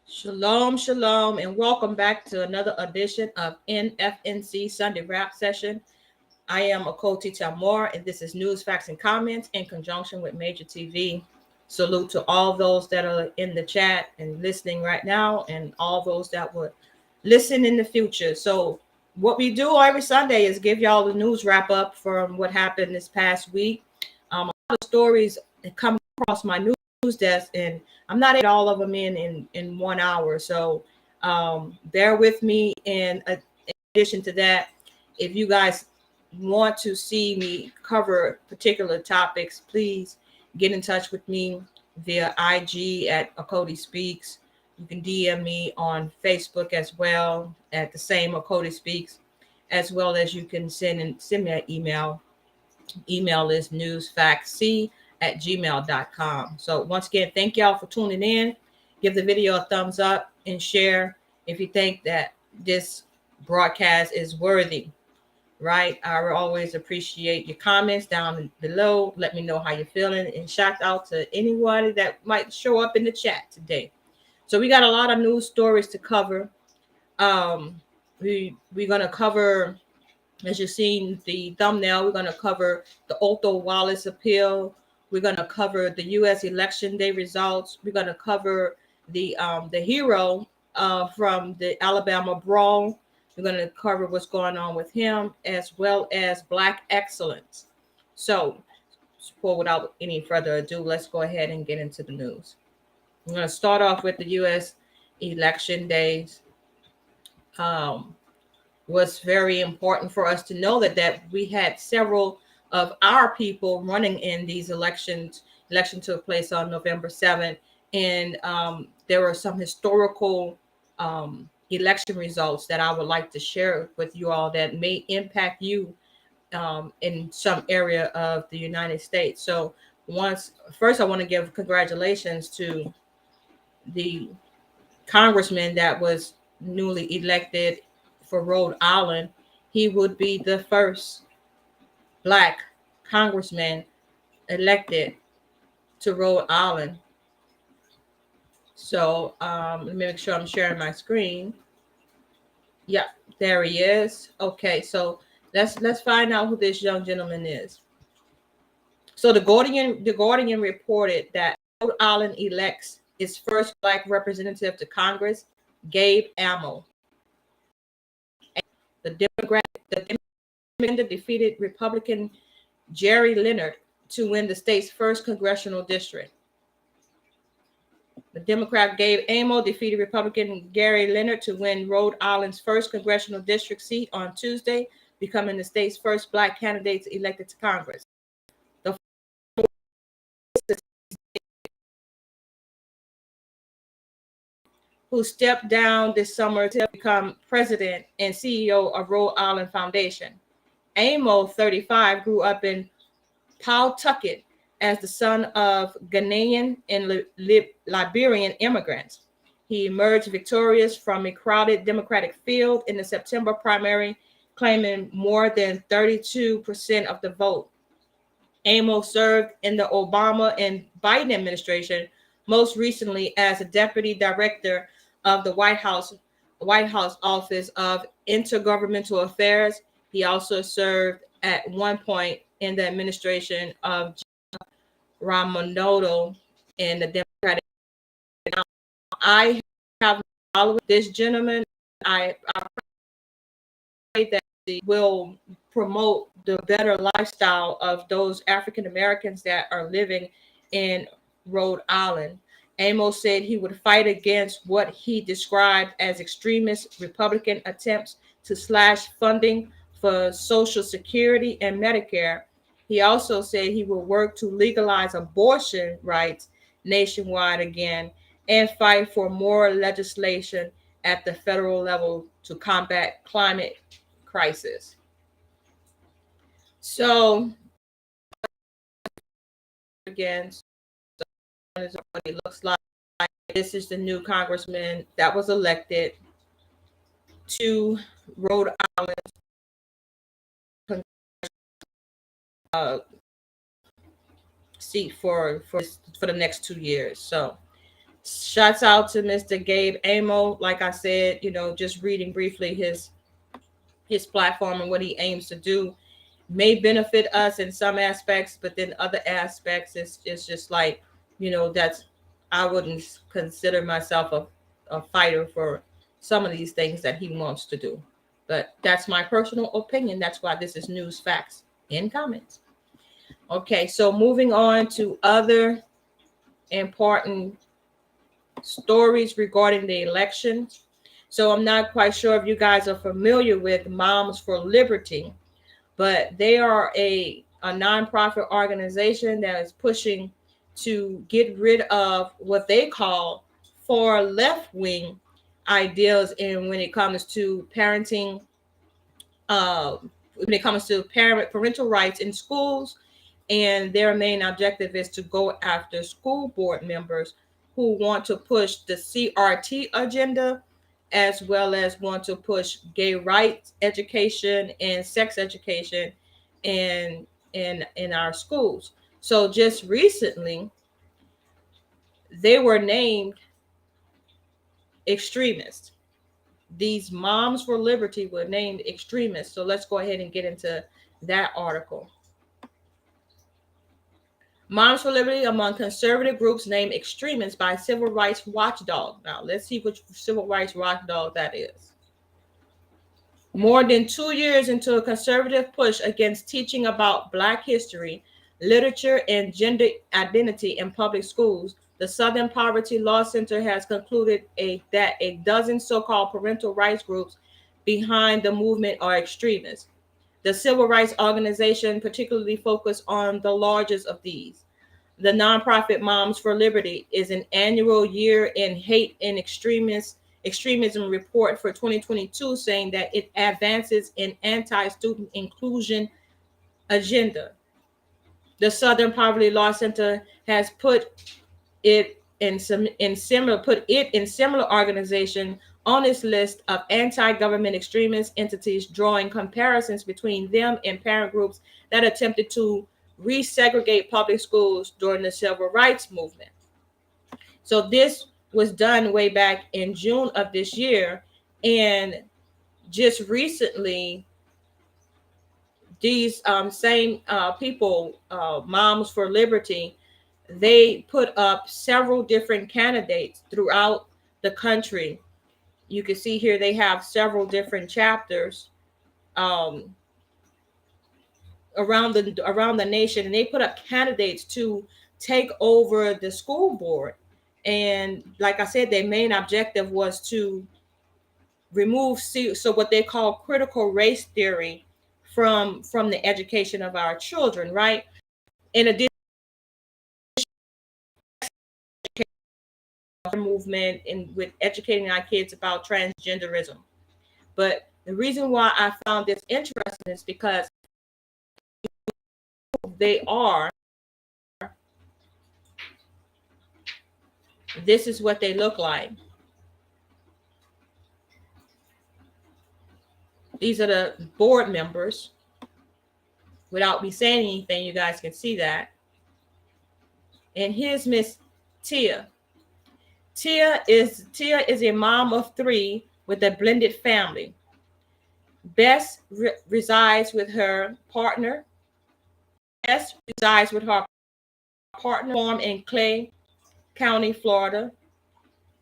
Shalom, shalom, and welcome back to another edition of NFNC Sunday Rap Session. I am Achoti, and this is News, Facts, and Comments in conjunction with Major TV. Salute to all those that are in the chat and listening right now, and all those that would listen in the future. So, what we do every Sunday is give y'all the news wrap up from what happened this past week. A lot of stories come across my news desk, and I'm not able to get all of them in 1 hour. So bear with me. And in addition to that, if you guys want to see me cover particular topics, please get in touch with me via IG at Achoti Speaks. You can DM me on Facebook as well at the same Achoti Speaks, as well as you can send me an email. Email is newsfactc@gmail.com. So once again, thank y'all for tuning in. Give the video a thumbs up and share if you think that this broadcast is worthy, right? I will always appreciate your comments down below. Let me know how you're feeling, and shout out to anyone that might show up in the chat today. So we got a lot of news stories to cover. We're gonna cover, as you've seen the thumbnail, we're going to cover the Othal Wallace appeal. We're going to cover the U.S. election day results. We're going to cover the hero from the Alabama brawl. We're going to cover what's going on with him, as well as Black excellence. So, without any further ado, let's go ahead and get into the news. I'm going to start off with the U.S. election days. Was very important for us to know that we had several of our people running in these elections. Election took place on November 7th, and there were some historical election results that I would like to share with you all that may impact you in some area of the United States. So first I want to give congratulations to the congressman that was newly elected for Rhode Island. He would be the first Black congressman elected to Rhode Island. So let me make sure I'm sharing my screen. Yeah, there he is. Okay, so let's find out who this young gentleman is. So the Guardian reported that Rhode Island elects its first Black representative to Congress, Gabe Amo. The Democrat defeated Republican Jerry Leonard to win the state's first congressional district. The Democrat Gabe Amo defeated Republican Gary Leonard to win Rhode Island's first congressional district seat on Tuesday, becoming the state's first Black candidate elected to Congress. Who stepped down this summer to become president and CEO of Rhode Island Foundation. Amo, 35, grew up in Pawtucket as the son of Ghanaian and Liberian immigrants. He emerged victorious from a crowded Democratic field in the September primary, claiming more than 32% of the vote. Amo served in the Obama and Biden administration, most recently as a deputy director of the White House Office of Intergovernmental Affairs. He also served at one point in the administration of Raimondo in the Democratic. I have followed this gentleman. I pray that he will promote the better lifestyle of those African Americans that are living in Rhode Island. Amos said he would fight against what he described as extremist Republican attempts to slash funding for Social Security and Medicare. He also said he will work to legalize abortion rights nationwide again and fight for more legislation at the federal level to combat climate crisis. So again, what it looks like. This is the new congressman that was elected to Rhode Island seat for the next 2 years. So Shouts out to Mr. Gabe Amo. Like I said, just reading briefly his platform and what he aims to do may benefit us in some aspects, but then other aspects it's just like, that's, I wouldn't consider myself a fighter for some of these things that he wants to do. But that's my personal opinion. That's why this is News Facts in Comments. Okay, so moving on to other important stories regarding the election. So I'm not quite sure if you guys are familiar with Moms for Liberty, but they are a nonprofit organization that is pushing to get rid of what they call far left-wing ideas in when it comes to parenting, when it comes to parental rights in schools. And their main objective is to go after school board members who want to push the CRT agenda, as well as want to push gay rights education and sex education in our schools. So just recently, they were named extremists. These Moms for Liberty were named extremists. So let's go ahead and get into that article. Moms for Liberty among conservative groups named extremists by civil rights watchdog. Now, let's see which civil rights watchdog that is. More than 2 years into a conservative push against teaching about Black history, literature, and gender identity in public schools, the Southern Poverty Law Center has concluded that a dozen so-called parental rights groups behind the movement are extremists. The civil rights organization particularly focused on the largest of these. The nonprofit Moms for Liberty is an annual year in hate and extremism report for 2022, saying that it advances an anti-student inclusion agenda. The Southern Poverty Law Center has put it in similar organization on its list of anti-government extremist entities, drawing comparisons between them and parent groups that attempted to resegregate public schools during the civil rights movement. So this was done way back in June of this year, and just recently, these same people, Moms for Liberty, they put up several different candidates throughout the country. You can see here they have several different chapters around the nation, and they put up candidates to take over the school board. And like I said, their main objective was to remove what they call critical race theory from the education of our children, right? In addition, movement and with educating our kids about transgenderism. But the reason why I found this interesting is because this is what they look like. These are the board members. Without me saying anything, you guys can see that. And here's Miss Tia. Tia is a mom of 3 with a blended family. Bess resides with her partner. Farm in Clay County, Florida.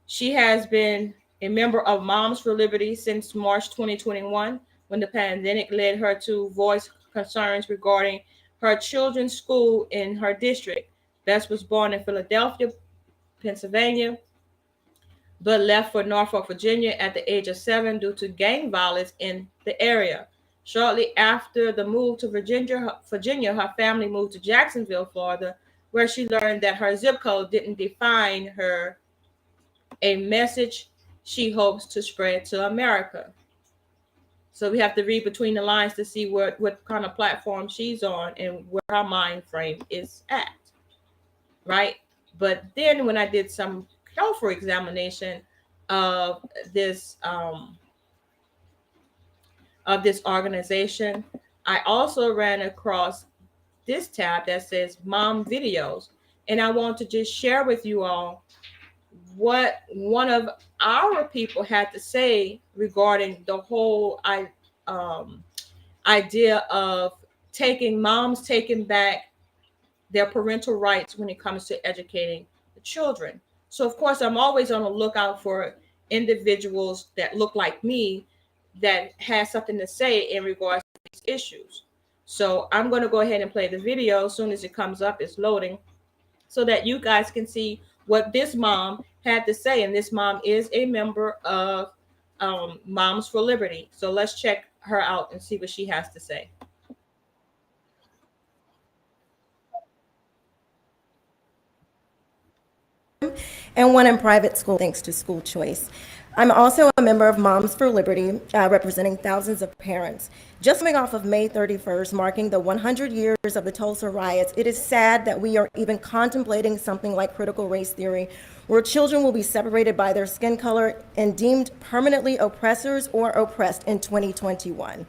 She has been a member of Moms for Liberty since March 2021, when the pandemic led her to voice concerns regarding her children's school in her district. Bess was born in Philadelphia, Pennsylvania, but left for Norfolk, Virginia at the age of 7 due to gang violence in the area. Shortly after the move to Virginia, her family moved to Jacksonville, Florida, where she learned that her zip code didn't define her, a message she hopes to spread to America. So we have to read between the lines to see what kind of platform she's on and where her mind frame is at, right? But then when I did some careful examination of this organization, I also ran across this tab that says Mom Videos, and I want to just share with you all what one of our people had to say regarding the whole um, idea of taking moms taking back their parental rights when it comes to educating the children. So, of course, I'm always on the lookout for individuals that look like me that has something to say in regards to these issues. So, I'm going to go ahead and play the video as soon as it comes up. It's loading so that you guys can see what this mom had to say. And this mom is a member of Moms for Liberty. So, let's check her out and see what she has to say. and one in private school thanks to school choice. I'm also a member of Moms for Liberty, representing thousands of parents. Just coming off of May 31st, marking the 100 years of the Tulsa riots, it is sad that we are even contemplating something like critical race theory, where children will be separated by their skin color and deemed permanently oppressors or oppressed in 2021.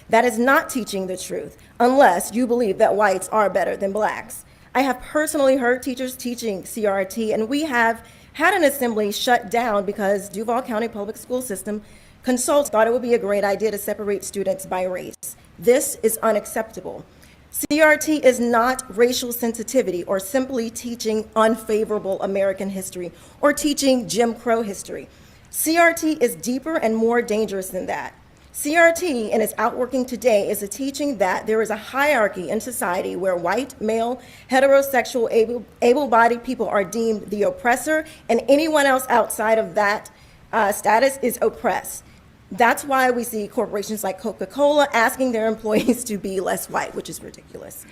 That is not teaching the truth, unless you believe that whites are better than blacks. I have personally heard teachers teaching CRT, and we have had an assembly shut down because Duval County Public School System consultants thought it would be a great idea to separate students by race. This is unacceptable. CRT is not racial sensitivity or simply teaching unfavorable American history or teaching Jim Crow history. CRT is deeper and more dangerous than that. CRT, in its outworking today, is a teaching that there is a hierarchy in society where white, male, heterosexual, able-bodied people are deemed the oppressor, and anyone else outside of that status is oppressed. That's why we see corporations like Coca-Cola asking their employees to be less white, which is ridiculous.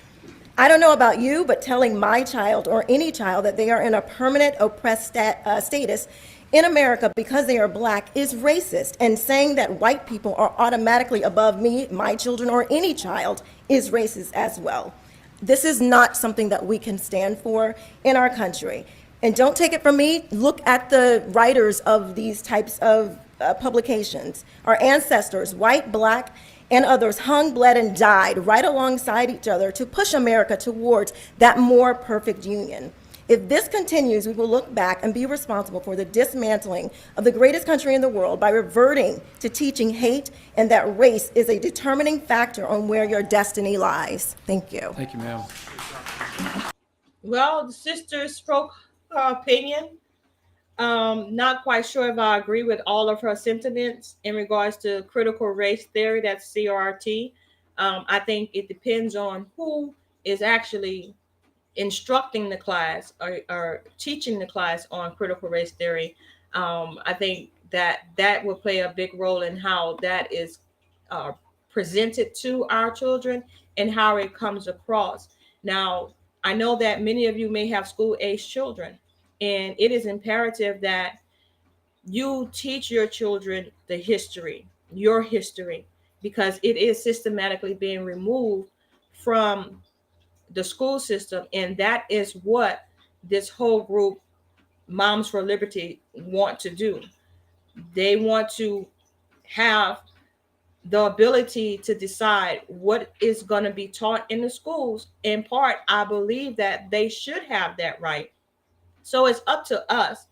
I don't know about you, but telling my child or any child that they are in a permanent oppressed status in America because they are black is racist, and saying that white people are automatically above me, my children, or any child is racist as well. This is not something that we can stand for in our country. And don't take it from me, look at the writers of these types of publications. Our ancestors, white, black, and others, hung, bled, and died right alongside each other to push America towards that more perfect union. If this continues, we will look back and be responsible for the dismantling of the greatest country in the world by reverting to teaching hate and that race is a determining factor on where your destiny lies. Thank you. Thank you, ma'am. Well, the sister spoke her opinion. Not quite sure if I agree with all of her sentiments in regards to critical race theory, that's CRT. I think it depends on who is actually instructing the class or teaching the class on critical race theory. I think that will play a big role in how that is uh, presented to our children and how it comes across. Now, I know that many of you may have school age children, and it is imperative that you teach your children the history, your history, because it is systematically being removed from the school system. And that is what this whole group, Moms for Liberty, want to do. They want to have the ability to decide what is going to be taught in the schools. In part, I believe that they should have that right. So it's up to us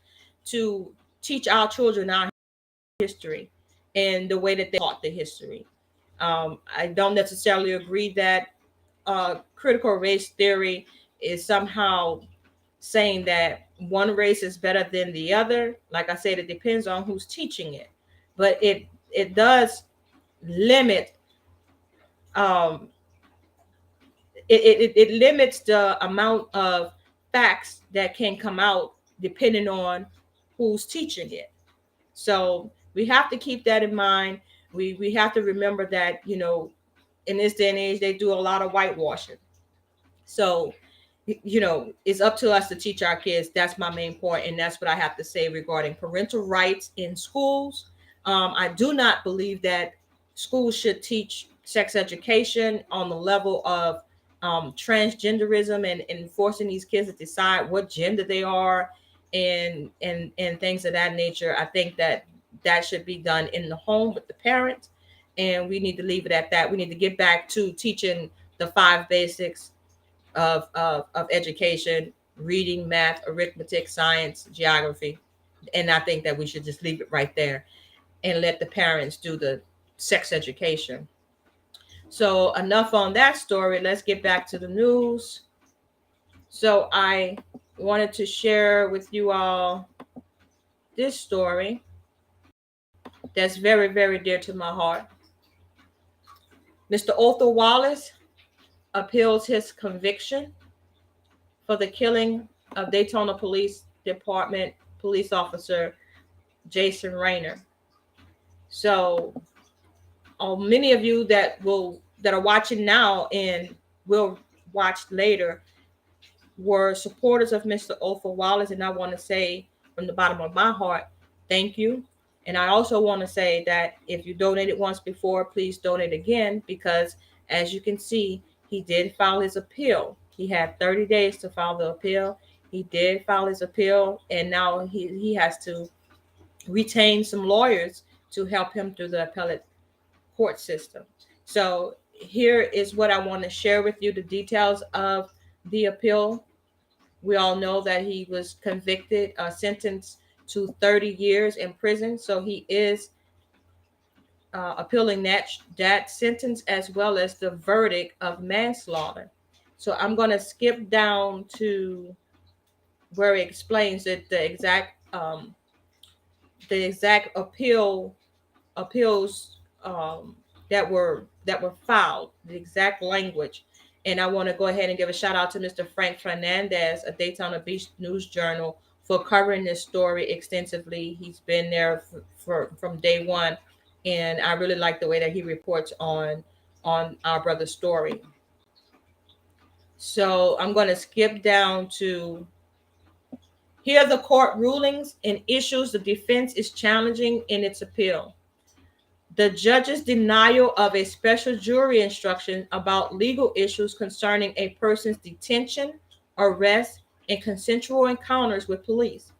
to teach our children our history and the way that they taught the history. I don't necessarily agree that critical race theory is somehow saying that one race is better than the other. Like I said, it depends on who's teaching it, but it does limit um, it limits the amount of facts that can come out depending on who's teaching it. So we have to keep that in mind. We have to remember that, in this day and age, they do a lot of whitewashing. So, it's up to us to teach our kids. That's my main point, and that's what I have to say regarding parental rights in schools. I do not believe that schools should teach sex education on the level of transgenderism and forcing these kids to decide what gender they are and things of that nature. I think that should be done in the home with the parents, and we need to leave it at that. We need to get back to teaching the five basics of education: reading, math, arithmetic, science, geography. And I think that we should just leave it right there and let the parents do the sex education. So enough on that story. Let's get back to the news. So I wanted to share with you all this story that's very, very dear to my heart. Mr. Othal Wallace appeals his conviction for the killing of Daytona Police Department police officer Jason Rayner. So, many of you that are watching now and will watch later were supporters of Mr. Othal Wallace, and I want to say from the bottom of my heart, thank you. And I also want to say that if you donated once before, please donate again, because as you can see, he did file his appeal. He had 30 days to file the appeal. He did file his appeal, and now he has to retain some lawyers to help him through the appellate court system. So here is what I want to share with you, the details of the appeal. We all know that he was convicted, sentenced to 30 years in prison. So he is appealing that sentence, as well as the verdict of manslaughter. So I'm going to skip down to where it explains that the exact appeals that were filed, the exact language. And I want to go ahead and give a shout out to Mr. Frank Fernandez of Daytona Beach News Journal for covering this story extensively. He's been there from day one, and I really like the way that he reports on our brother's story. So I'm going to skip down to here are the court rulings and issues the defense is challenging in its appeal. The judge's denial of a special jury instruction about legal issues concerning a person's detention, arrest, and consensual encounters with police.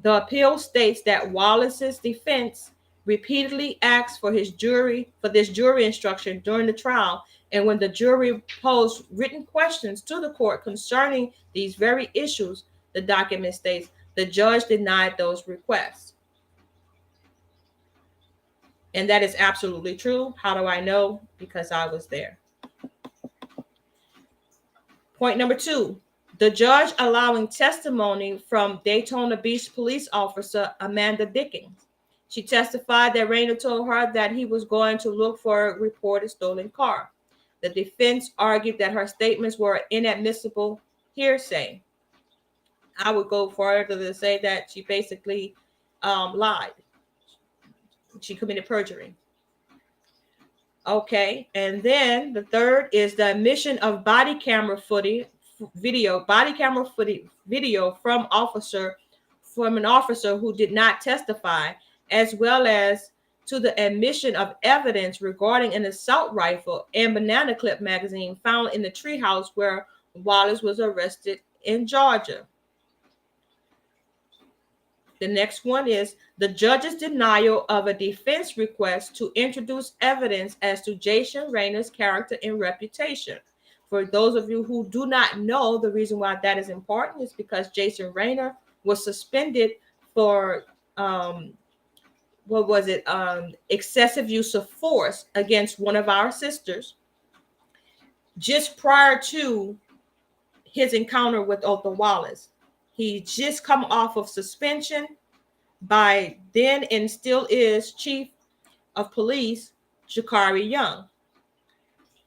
The appeal states that Wallace's defense repeatedly asked for this jury instruction during the trial, and when the jury posed written questions to the court concerning these very issues, the document states the judge denied those requests. And that is absolutely true. How do I know? Because I was there. Point number 2, the judge allowing testimony from Daytona Beach police officer Amanda Dickens. She testified that Rayner told her that he was going to look for a reported stolen car. The defense argued that her statements were inadmissible hearsay. I would go further to say that she basically lied. She committed perjury. Okay, and then the third is the admission of body camera video from an officer who did not testify, as well as to the admission of evidence regarding an assault rifle and banana clip magazine found in the treehouse where Wallace was arrested in Georgia. The next one is the judge's denial of a defense request to introduce evidence as to Jason Rayner's character and reputation. For those of you who do not know, the reason why that is important is because Jason Rayner was suspended for excessive use of force against one of our sisters just prior to his encounter with Othal Wallace. He just come off of suspension by then and still is Chief of Police Jakari Young.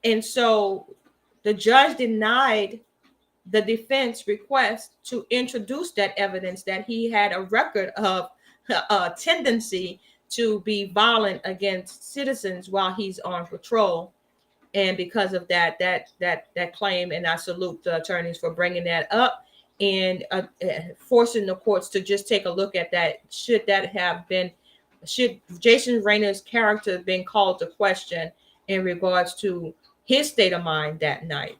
And so the judge denied the defense request to introduce that evidence that he had a record of a tendency to be violent against citizens while he's on patrol. And because of that claim, and I salute the attorneys for bringing that up and forcing the courts to just take a look at that. Should Jason Rayner's character have been called to question in regards to his state of mind that night?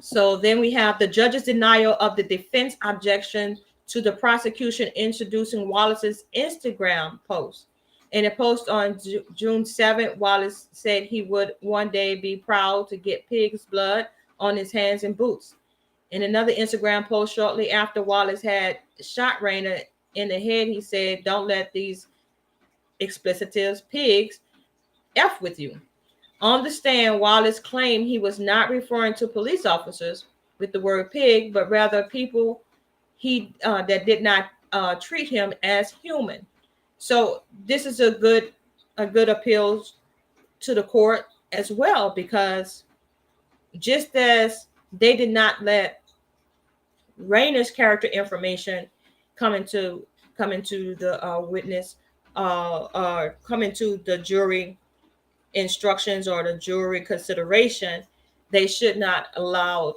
So then we have the judge's denial of the defense objection to the prosecution introducing Wallace's Instagram post. In a post on June 7th, Wallace said he would one day be proud to get pig's blood on his hands and boots. In another Instagram post shortly after Wallace had shot Rainer in the head, he said, "Don't let these explicitives, pigs, F with you." On the stand, Wallace claimed he was not referring to police officers with the word pig, but rather people that did not treat him as human. So this is a good appeal to the court as well, because just as they did not let Rainer's character information come into the witness come into the jury instructions or the jury consideration, they should not allow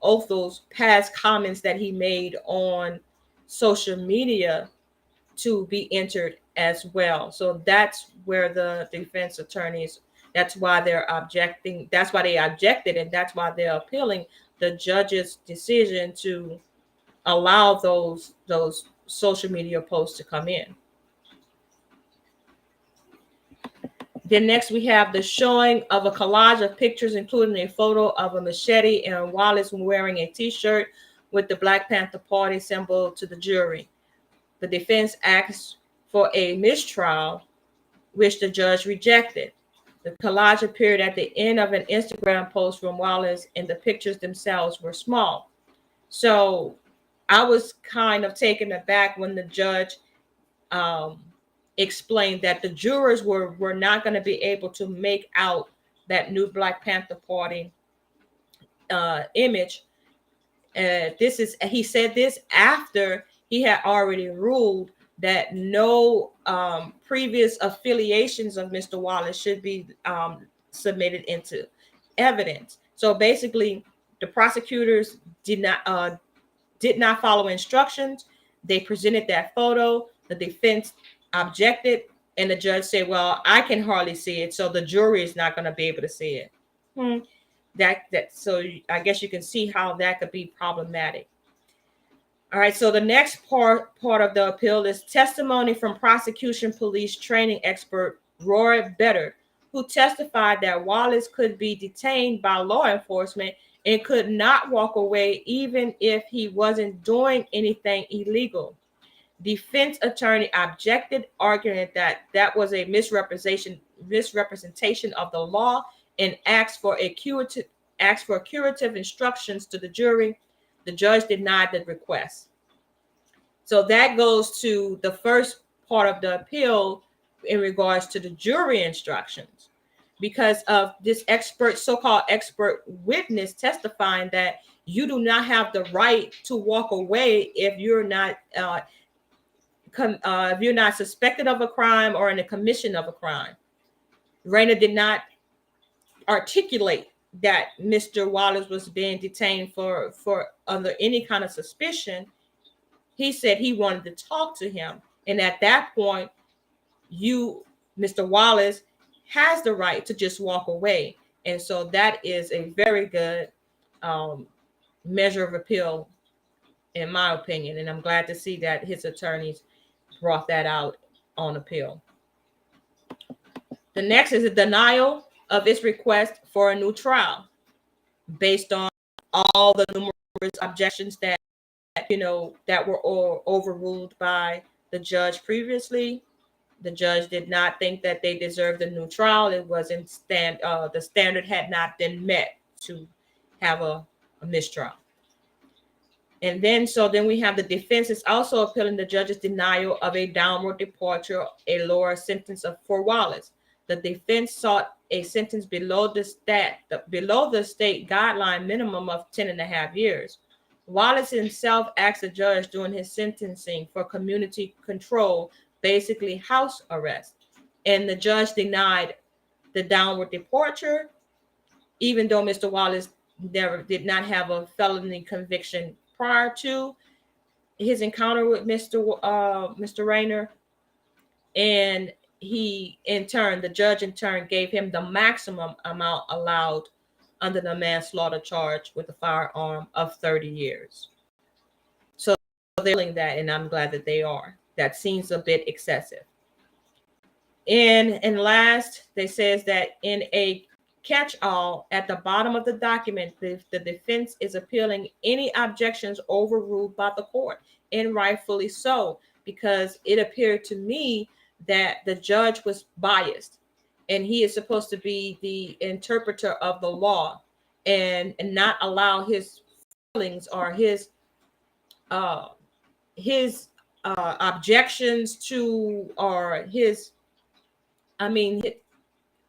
Othal's past comments that he made on social media to be entered as well. So that's where the defense attorneys, that's why they're objecting. That's why they objected, and that's why they're appealing the judge's decision to allow those social media posts to come in. Then next we have the showing of a collage of pictures, including a photo of a machete and Wallace wearing a t-shirt with the Black Panther Party symbol to the jury. The defense asked for a mistrial, which the judge rejected. The collage appeared at the end of an Instagram post from Wallace, and the pictures themselves were small. So I was kind of taken aback when the judge explained that the jurors were not going to be able to make out that new Black Panther Party image. He said this after he had already ruled that no previous affiliations of Mr. Wallace should be submitted into evidence. So basically, the prosecutors did not follow instructions. They presented that photo. The defense objected, and the judge said, "Well, I can hardly see it, so the jury is not going to be able to see it." So I guess you can see how that could be problematic. All right, so the next part of the appeal is testimony from prosecution police training expert Roy Better, who testified that Wallace could be detained by law enforcement and could not walk away even if he wasn't doing anything illegal. Defense attorney objected, arguing that was a misrepresentation of the law, and asked for curative instructions to the jury. The judge denied the request. So that goes to the first part of the appeal in regards to the jury instructions, because of this so-called expert witness testifying that you do not have the right to walk away if you're not suspected of a crime or in the commission of a crime. Rainer did not articulate that Mr. Wallace was being detained for under any kind of suspicion. He said he wanted to talk to him, and at that point, Mr. Wallace, has the right to just walk away. And so that is a very good measure of appeal, in my opinion. And I'm glad to see that his attorneys brought that out on appeal. The next is a denial of its request for a new trial based on all the numerous objections that were all overruled by the judge previously. The judge did not think that they deserved a new trial. It wasn't the standard had not been met to have a mistrial. And then we have the defense is also appealing the judge's denial of a downward departure, a lower sentence for Wallace. The defense sought a sentence below the state guideline minimum of 10.5 years. Wallace himself asked the judge during his sentencing for community control, basically house arrest, and the judge denied the downward departure, even though Mr. Wallace did not have a felony conviction prior to his encounter with Mr. Rainer. And the judge in turn gave him the maximum amount allowed under the manslaughter charge with a firearm of 30 years. So they're doing that, and I'm glad that they are. That seems a bit excessive. And last, they says that in a catch-all at the bottom of the document. The defense is appealing any objections overruled by the court, and rightfully so, because it appeared to me that the judge was biased, and he is supposed to be the interpreter of the law, and not allow his feelings or uh his objections to, or his, I mean,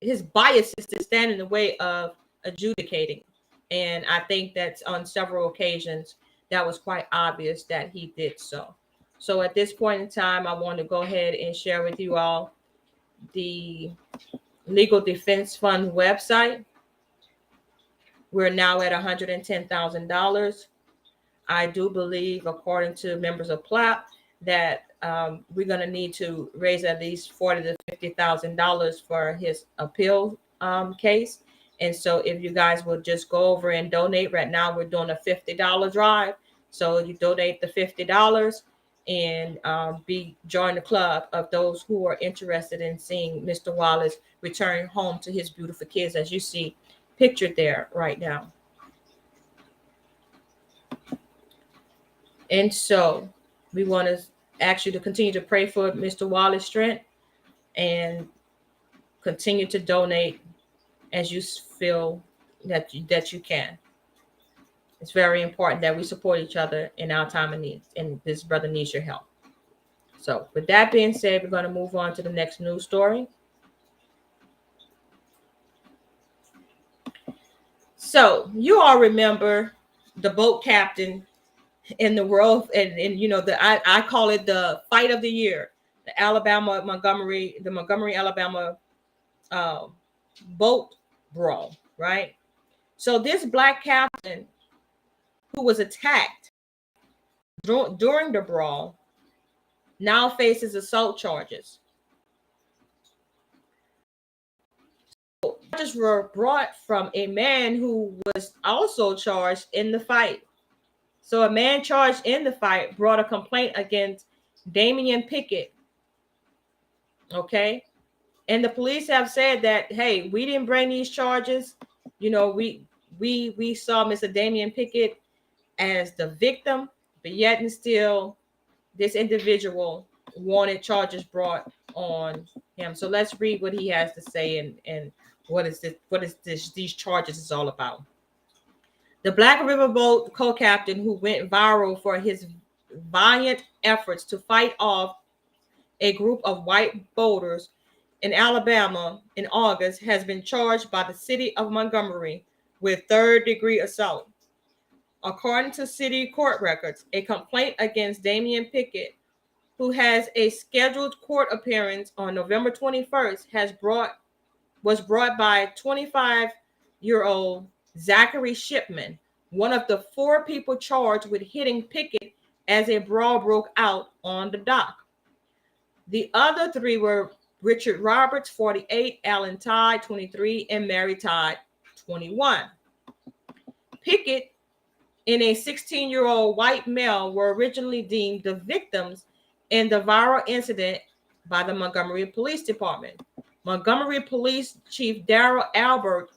his biases to stand in the way of adjudicating. And I think that on several occasions that was quite obvious that he did so. So at this point in time, I want to go ahead and share with you all the Legal Defense Fund website. We're now at $110,000. I do believe, according to members of PLAP, that we're going to need to raise at least $40,000 to $50,000 for his appeal case. And so if you guys will just go over and donate, right now we're doing a $50 drive. So you donate the $50 and join the club of those who are interested in seeing Mr. Wallace return home to his beautiful kids, as you see pictured there right now. And so we want to ask you to continue to pray for Mr. Wallace's strength and continue to donate as you feel that you can. It's very important that we support each other in our time of need, and this brother needs your help. So with that being said, we're going to move on to the next news story. So you all remember the boat captain in the world, and you know, I call it the fight of the year, the Montgomery, Alabama boat brawl, right? So this black captain who was attacked during the brawl now faces assault charges. Charges were brought from a man who was also charged in the fight. So a man charged in the fight brought a complaint against Dameion Pickett. Okay. And the police have said that, hey, we didn't bring these charges. You know, we saw Mr. Dameion Pickett as the victim, but yet and still this individual wanted charges brought on him. So let's read what he has to say and what is these charges is all about. The Black Riverboat co-captain who went viral for his valiant efforts to fight off a group of white boaters in Alabama in August has been charged by the city of Montgomery with third-degree assault. According to city court records, a complaint against Dameion Pickett, who has a scheduled court appearance on November 21st, was brought by 25-year-old Zachary Shipman, one of the four people charged with hitting Pickett as a brawl broke out on the dock. The other three were Richard Roberts, 48, Alan Todd, 23, and Mary Todd, 21. Pickett and a 16-year-old white male were originally deemed the victims in the viral incident by the Montgomery Police Department. Montgomery Police Chief Darrell Albert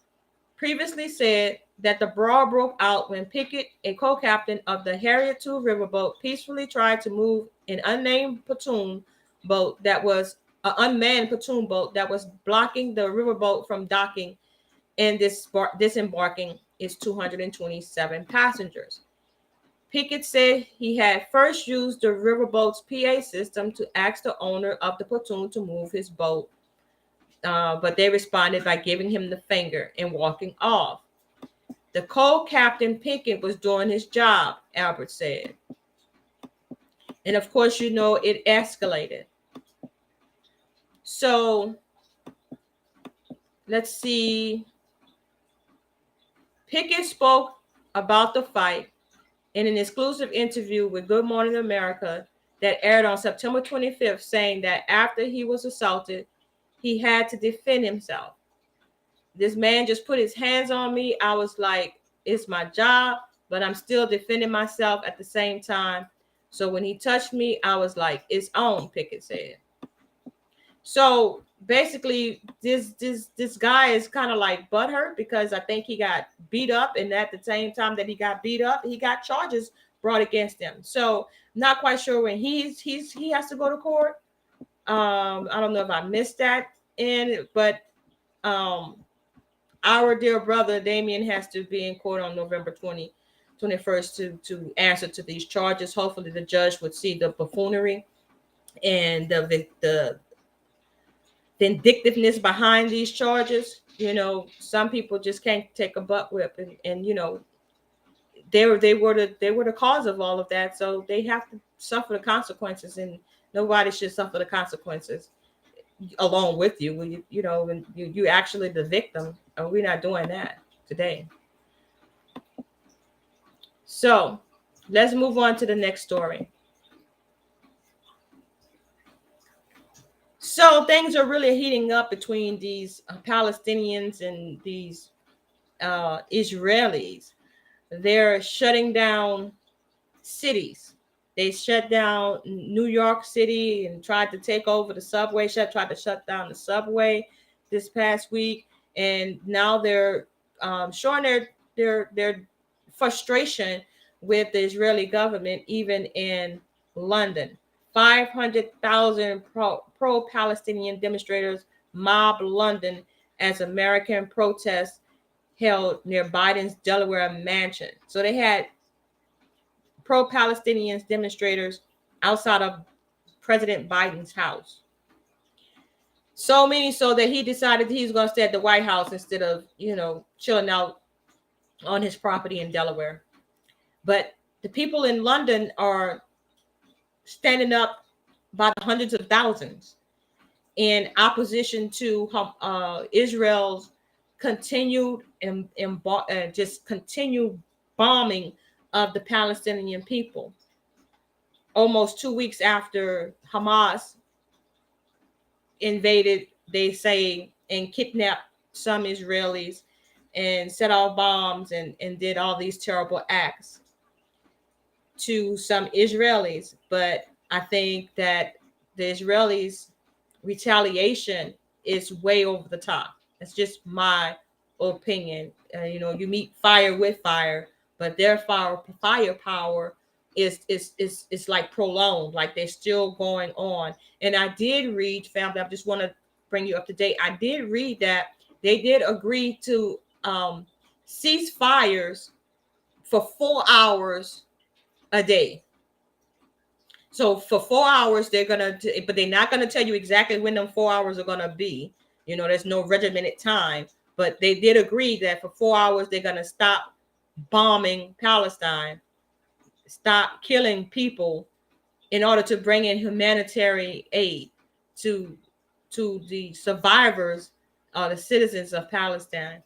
previously said that the brawl broke out when Pickett, a co-captain of the Harriet II riverboat, peacefully tried to move an unmanned pontoon boat that was blocking the riverboat from docking and disembarking its 227 passengers. Pickett said he had first used the riverboat's PA system to ask the owner of the pontoon to move his boat, but they responded by giving him the finger and walking off. The co-captain Pickett was doing his job, Albert said. And of course, you know, it escalated. So let's see. Pickett spoke about the fight in an exclusive interview with Good Morning America that aired on September 25th, saying that after he was assaulted, he had to defend himself. This man just put his hands on me. I was like, it's my job, but I'm still defending myself at the same time. So when he touched me, I was like, it's on, Pickett said. So basically, this guy is kind of like butthurt because I think he got beat up, and at the same time that he got beat up, he got charges brought against him. So not quite sure when he has to go to court. I don't know if I missed that but um, our dear brother Dameion has to be in court on November 21st to answer to these charges. Hopefully, the judge would see the buffoonery and the vindictiveness behind these charges. Some people just can't take a butt whip, and they were the cause of all of that, so they have to suffer the consequences, and nobody should suffer the consequences along with you. And you actually the victim, and we're not doing that today. So let's move on to the next story. So things are really heating up between these Palestinians and these Israelis. They're shutting down cities. They shut down New York City and tried to take over the subway. Tried to shut down the subway this past week, and now they're showing their frustration with the Israeli government, even in London. 500,000 pro-Palestinian demonstrators mobbed London as American protests held near Biden's Delaware mansion. So they had pro-Palestinian demonstrators outside of President Biden's house. So many so that he decided he's going to stay at the White House instead of, chilling out on his property in Delaware. But the people in London are standing up by the hundreds of thousands in opposition to Israel's continued and just continued bombing of the Palestinian people. Almost 2 weeks after Hamas invaded, they say, and kidnapped some Israelis and set off bombs and did all these terrible acts to some Israelis. But I think that the Israelis' retaliation is way over the top. That's just my opinion. You meet fire with fire, but their firepower is like prolonged, like they're still going on. And I did read, family, I just want to bring you up to date. I did read that they did agree to cease fires for 4 hours a day. So for 4 hours, but they're not gonna tell you exactly when them 4 hours are gonna be. There's no regimented time, but they did agree that for 4 hours they're gonna stop bombing Palestine, stop killing people, in order to bring in humanitarian aid to the survivors, the citizens of Palestine.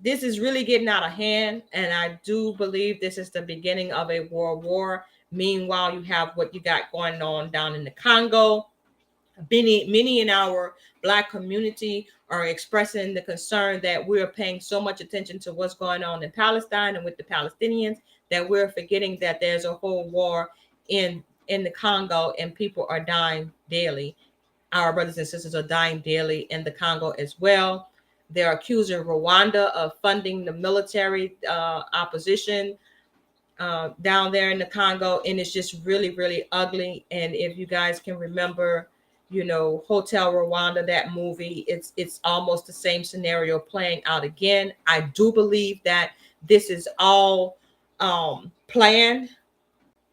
This is really getting out of hand, and I do believe this is the beginning of a world war. Meanwhile, you have what you got going on down in the Congo. Many in our Black community are expressing the concern that we're paying so much attention to what's going on in Palestine and with the Palestinians that we're forgetting that there's a whole war in the Congo, and people are dying daily. Our brothers and sisters are dying daily in the Congo as well. They're accusing Rwanda of funding the military opposition down there in the Congo, and it's just really, really ugly. And if you guys can remember, Hotel Rwanda, that movie, it's almost the same scenario playing out again. I do believe that this is all planned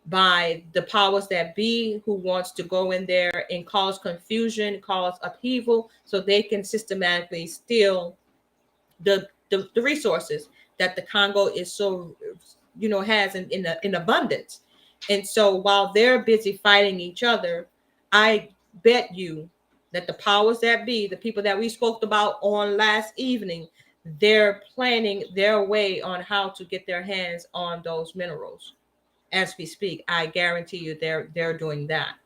by the powers that be, who wants to go in there and cause confusion, cause upheaval, so they can systematically steal the resources that the Congo is so has in abundance. And so while they're busy fighting each other, I bet you that the powers that be, the people that we spoke about on last evening, they're planning their way on how to get their hands on those minerals. As we speak, I guarantee you they're doing that.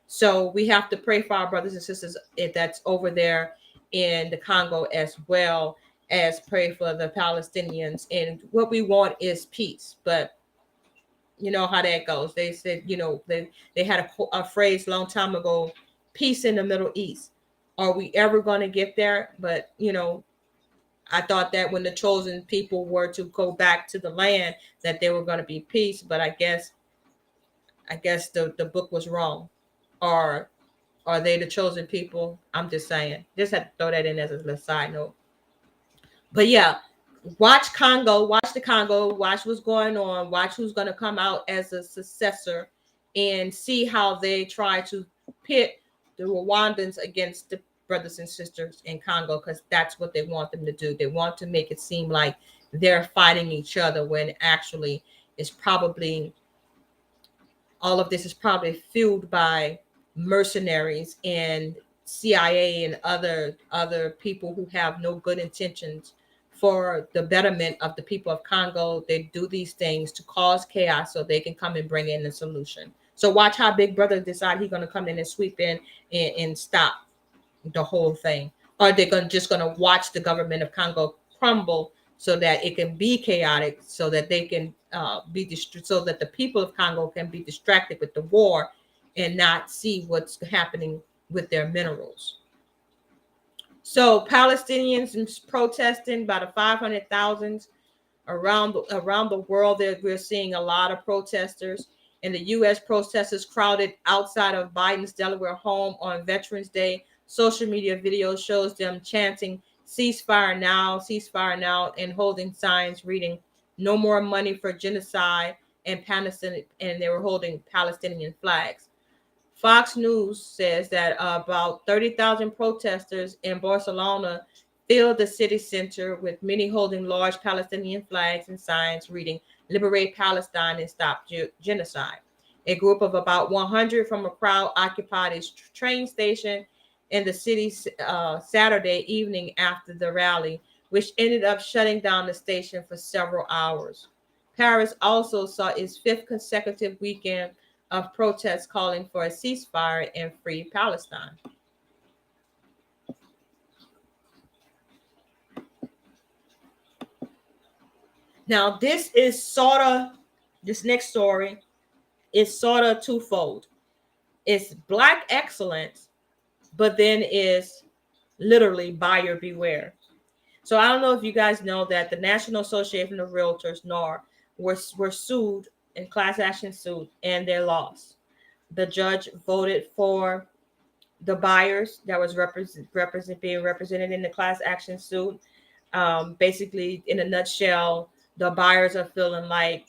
So we have to pray for our brothers and sisters that's over there in the Congo, as well as pray for the Palestinians. And what we want is peace. But you know how that goes. They said, they had a phrase a long time ago peace in the Middle East. Are we ever going to get there? But, I thought that when the chosen people were to go back to the land, that there were going to be peace. But I guess the book was wrong. Or are they the chosen people? I'm just saying. Just had to throw that in as a side note. But yeah, watch the Congo, watch what's going on, watch who's going to come out as a successor, and see how they try to pit the Rwandans against the brothers and sisters in Congo, because that's what they want them to do. They want to make it seem like they're fighting each other when actually it's probably all of this is probably fueled by mercenaries and CIA and other people who have no good intentions for the betterment of the people of Congo. They do these things to cause chaos so they can come and bring in a solution. So watch how Big Brother decide he's going to come in and sweep in and stop the whole thing. Or they're just going to watch the government of Congo crumble so that it can be chaotic, so that they can so that the people of Congo can be distracted with the war and not see what's happening with their minerals. So Palestinians protesting by the 500,000 around the world. We're seeing a lot of protesters. In the U.S., protesters crowded outside of Biden's Delaware home on Veterans Day. Social media video shows them chanting ceasefire now, and holding signs reading no more money for genocide and they were holding Palestinian flags. Fox News says that about 30,000 protesters in Barcelona filled the city center, with many holding large Palestinian flags and signs reading "Liberate Palestine and Stop Genocide." A group of about 100 from a crowd occupied a train station in the city Saturday evening after the rally, which ended up shutting down the station for several hours. Paris also saw its fifth consecutive weekend of protests calling for a ceasefire and free Palestine. Now, this next story is sort of twofold. It's Black excellence, but then is literally buyer beware. So I don't know if you guys know that the National Association of Realtors, NAR, were sued in class action suit, and they lost. The judge voted for the buyers that was being represented in the class action suit. Basically, in a nutshell, the buyers are feeling like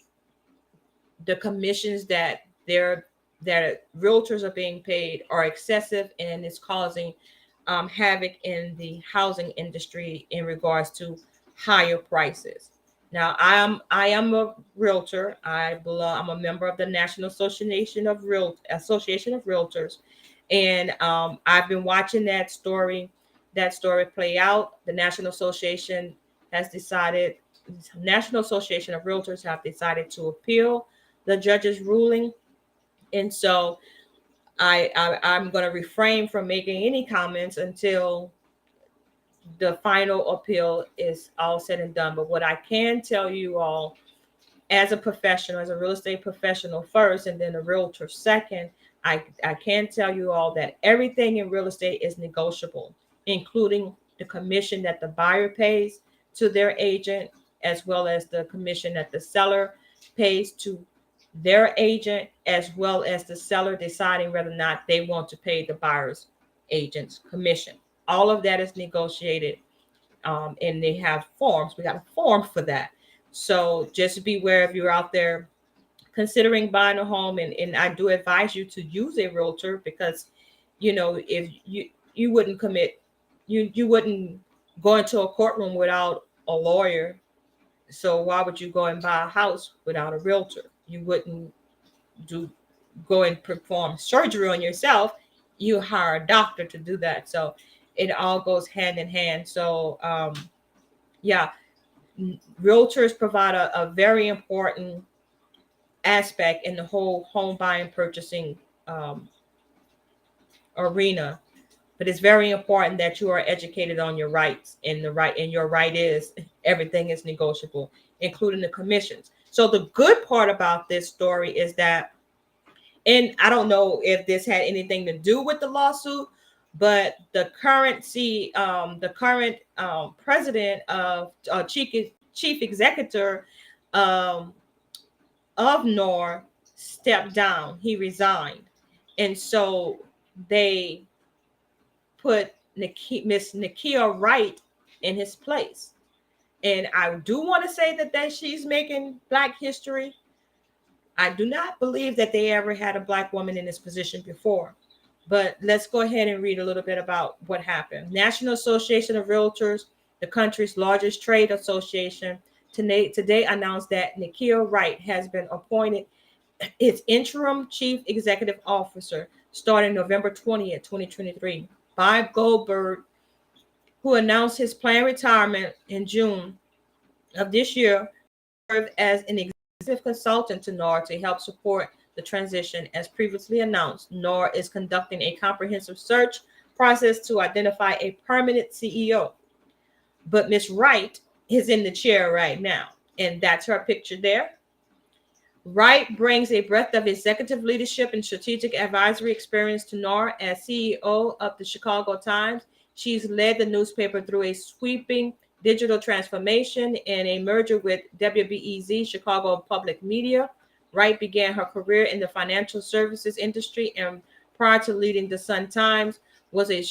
the commissions that realtors are being paid are excessive, and it's causing havoc in the housing industry in regards to higher prices. Now, I am a realtor. I'm a member of the National Association of Realtors, and I've been watching that story play out. The National Association of Realtors have decided to appeal the judge's ruling, and so I'm going to refrain from making any comments until the final appeal is all said and done. But what I can tell you all, as a professional, as a real estate professional first, and then a realtor second, I can tell you all that everything in real estate is negotiable, including the commission that the buyer pays to their agent, as well as the commission that the seller pays to their agent, as well as the seller deciding whether or not they want to pay the buyer's agent's commission. All of that is negotiated, and they have forms. We got a form for that. So just beware if you're out there considering buying a home, and I do advise you to use a realtor, because if you wouldn't commit, you wouldn't go into a courtroom without a lawyer. So why would you go and buy a house without a realtor? You wouldn't go and perform surgery on yourself. You hire a doctor to do that. So it all goes hand in hand. So yeah, realtors provide a very important aspect in the whole home buying purchasing arena. But it's very important that you are educated on your rights, and your right is everything is negotiable, including the commissions. So the good part about this story is that and I don't know if this had anything to do with the lawsuit, but the current president of chief executive um, of NOR stepped down. He resigned, and so they put Miss Nakia Wright in his place. And I do want to say that she's making Black history. I do not believe that they ever had a Black woman in this position before. But let's go ahead and read a little bit about what happened. National Association of Realtors, the country's largest trade association, today announced that Nakia Wright has been appointed its interim chief executive officer starting November 20th, 2023. Bob Goldberg, who announced his planned retirement in June of this year, served as an executive consultant to NOR to help support the transition. As previously announced, NOR is conducting a comprehensive search process to identify a permanent CEO. But Ms. Wright is in the chair right now, and that's her picture there. Wright brings a breadth of executive leadership and strategic advisory experience to NOR. As CEO of the Chicago Times, she's led the newspaper through a sweeping digital transformation and a merger with WBEZ, Chicago Public Media. Wright began her career in the financial services industry, and prior to leading the Sun Times, was a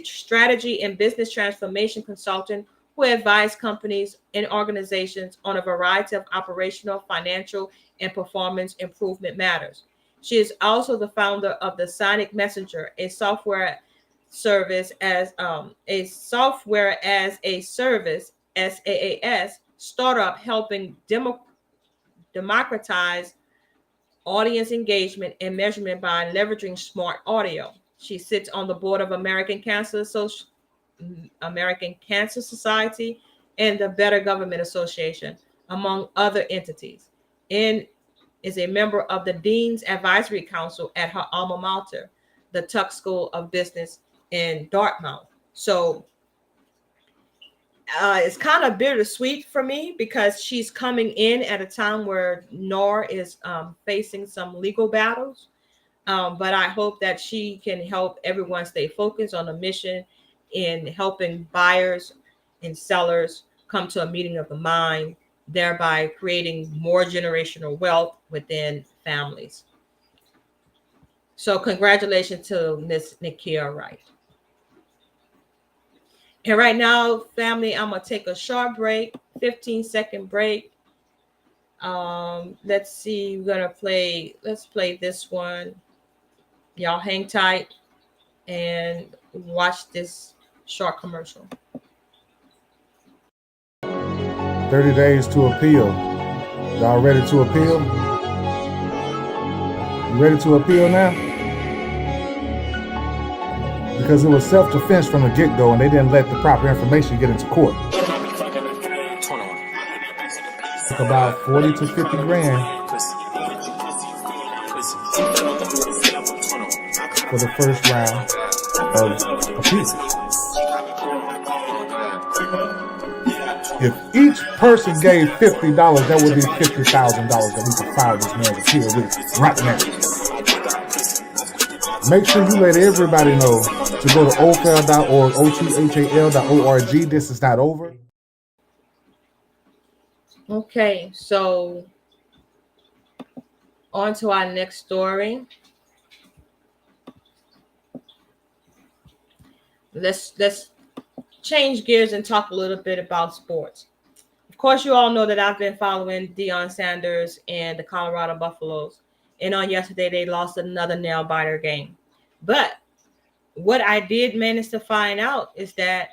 strategy and business transformation consultant who advised companies and organizations on a variety of operational, financial, and performance improvement matters. She is also the founder of the Sonic Messenger, a software as a service SaaS startup helping democratize audience engagement and measurement by leveraging smart audio. She sits on the board of American Cancer Society and the Better Government Association, among other entities, and is a member of the Dean's Advisory Council at her alma mater, the Tuck School of Business in Dartmouth. So it's kind of bittersweet for me because she's coming in at a time where NOR is facing some legal battles. But I hope that she can help everyone stay focused on the mission in helping buyers and sellers come to a meeting of the mind, thereby creating more generational wealth within families. So congratulations to Miss Nakia Wright. And right now, family, I'm going to take a short break, 15-second break. Let's see, let's play this one. Y'all hang tight and watch this short commercial. 30 days to appeal. Y'all ready to appeal? You ready to appeal now? Because it was self-defense from the get-go and they didn't let the proper information get into court. Took about 40 to 50 grand for the first round of appeal. If each person gave $50, that would be $50,000 that we could file this man's appeal with right now. Make sure you let everybody know to go to othal.org, othal.org. This is not over. Okay, so on to our next story. Let's change gears and talk a little bit about sports. Of course, you all know that I've been following Deion Sanders and the Colorado Buffaloes. And on yesterday, they lost another nail-biter game. But what I did manage to find out is that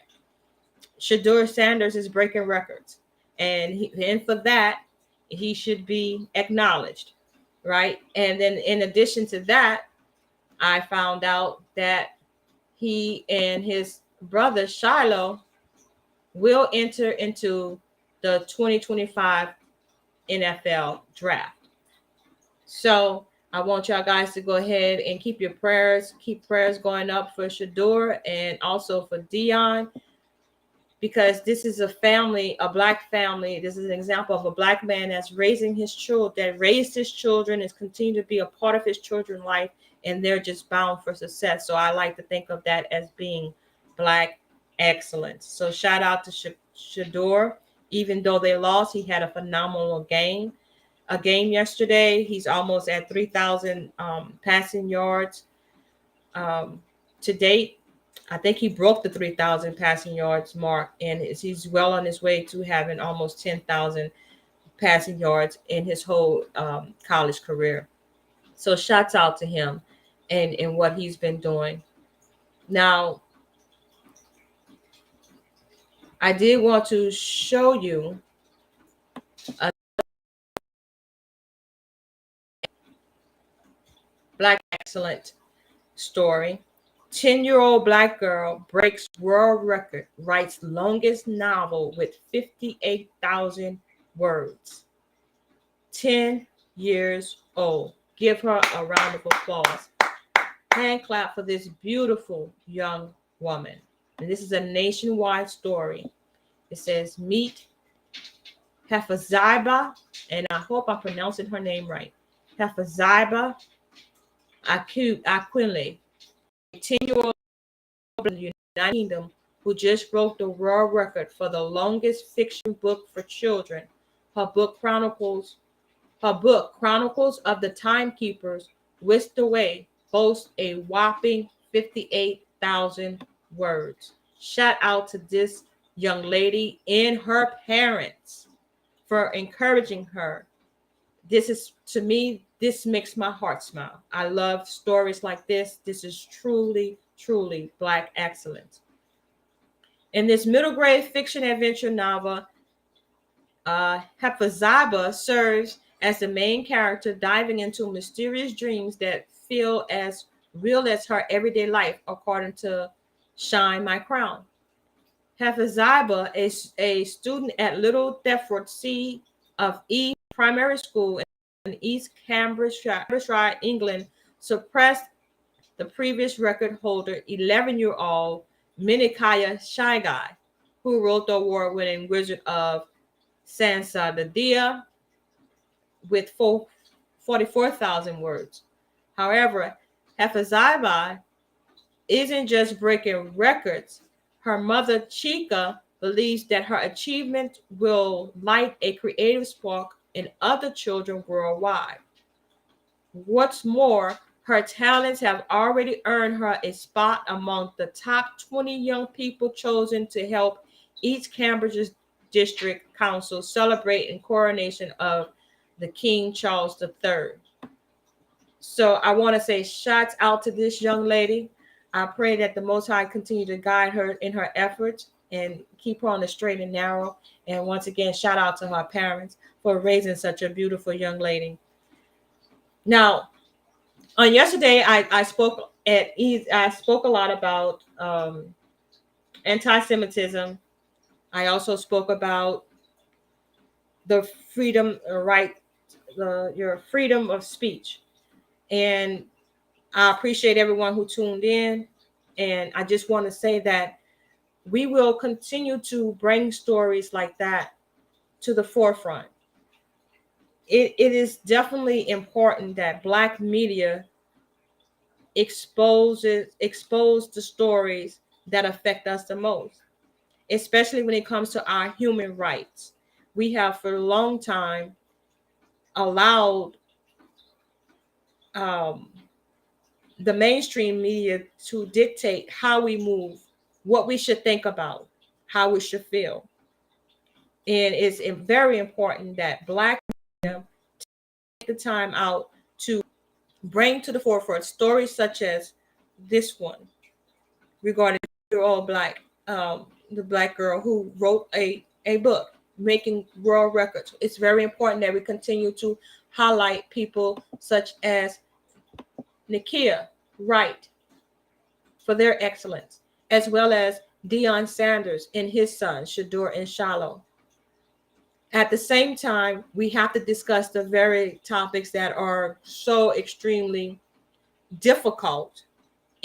Shedeur Sanders is breaking records. And for that, he should be acknowledged, right? And then in addition to that, I found out that he and his brother Shiloh will enter into the 2025 NFL draft. So I want y'all guys to go ahead and keep prayers going up for Shedeur and also for Deion. because this is a family, a Black family. This is an example of a Black man that's raising his children, that raised his children, and continue to be a part of his children's life, and they're just bound for success. So I like to think of that as being Black excellence. So shout out to Shador. Even though they lost, he had a phenomenal game. A game yesterday. He's almost at 3,000 passing yards to date. I think he broke the 3,000 passing yards mark, and he's well on his way to having almost 10,000 passing yards in his whole college career. So shouts out to him and what he's been doing. Now, I did want to show you a Black excellent story. 10-year-old Black girl breaks world record, writes longest novel with 58,000 words. 10 years old. Give her a round of applause. Hand clap for this beautiful young woman. And this is a nationwide story. It says, meet Hefaziba, and I hope I'm pronouncing her name right. Hefaziba Aquile, a 10-year-old in the United Kingdom who just broke the world record for the longest fiction book for children. Her book Chronicles of the Timekeepers Whisked Away boasts a whopping 58,000 words. Shout out to this young lady and her parents for encouraging her. This is, to me, this makes my heart smile. I love stories like this. This is truly, truly Black excellence. In this middle grade fiction adventure novel, Hefaziba serves as the main character, diving into mysterious dreams that feel as real as her everyday life, according to Shine My Crown. Hefaziba is a student at Little Thetford C of E Primary School in East Cambridgeshire, England, suppressed the previous record holder, 11-year-old Minikaya Shy Guy, who wrote the award-winning Wizard of Sansadia with 44,000 words. However, Hefaziba isn't just breaking records. Her mother, Chika, believes that her achievement will light a creative spark in other children worldwide. What's more, her talents have already earned her a spot among the top 20 young people chosen to help East Cambridge District Council celebrate the coronation of the King Charles III. So I want to say shouts out to this young lady. I pray that the Most High continue to guide her in her efforts and keep her on the straight and narrow. And once again, shout out to her parents for raising such a beautiful young lady. Now, on yesterday, I spoke a lot about anti-Semitism. I also spoke about the freedom, your freedom of speech. And I appreciate everyone who tuned in. And I just want to say that we will continue to bring stories like that to the forefront. It is definitely important that Black media expose the stories that affect us the most, especially when it comes to our human rights. We have for a long time allowed the mainstream media to dictate how we move, what we should think about, how we should feel. And it's very important that Black media take the time out to bring to the forefront stories such as this one regarding the Black girl who wrote a book making world records. It's very important that we continue to highlight people such as Nakia Wright for their excellence, as well as Deion Sanders and his sons, Shador and Shallow. At the same time, we have to discuss the very topics that are so extremely difficult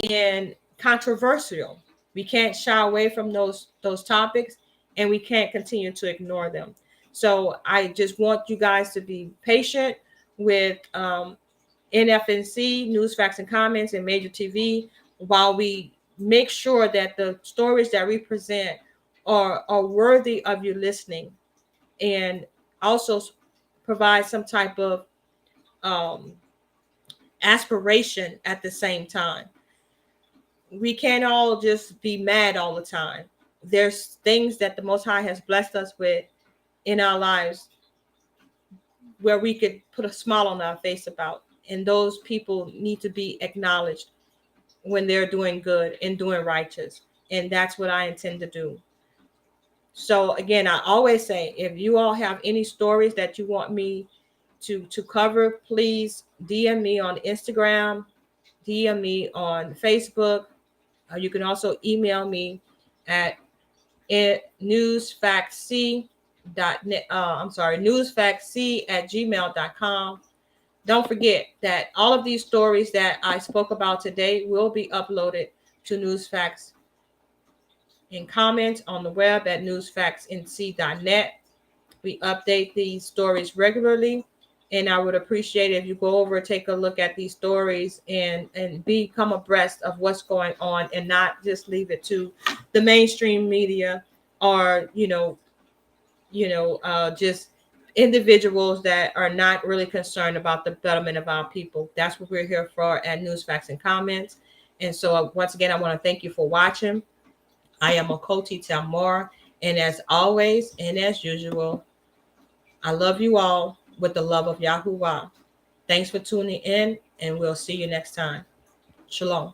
and controversial. We can't shy away from those topics. and we can't continue to ignore them. So I just want you guys to be patient with NFNC, News, Facts, and Comments, and Major TV while we make sure that the stories that we present are worthy of you listening, and also provide some type of um, aspiration at the same time. We can't all just be mad all the time. There's things that the Most High has blessed us with in our lives where we could put a smile on our face about. And those people need to be acknowledged when they're doing good and doing righteous. And that's what I intend to do. So again, I always say, if you all have any stories that you want me to cover, please DM me on Instagram, DM me on Facebook. You can also email me at newsfactc.net. Newsfactc@gmail.com. Don't forget that all of these stories that I spoke about today will be uploaded to Newsfacts in comments on the web at newsfactsnc.net. We update these stories regularly, and I would appreciate it if you go over, take a look at these stories, and become abreast of what's going on, and not just leave it to the mainstream media or just individuals that are not really concerned about the betterment of our people. That's what we're here for at News, Facts, and Comments. And so once again, I want to thank you for watching. I am Achoti Tamor, and as always and as usual, I love you all with the love of Yahuwah. Thanks for tuning in, and we'll see you next time. Shalom.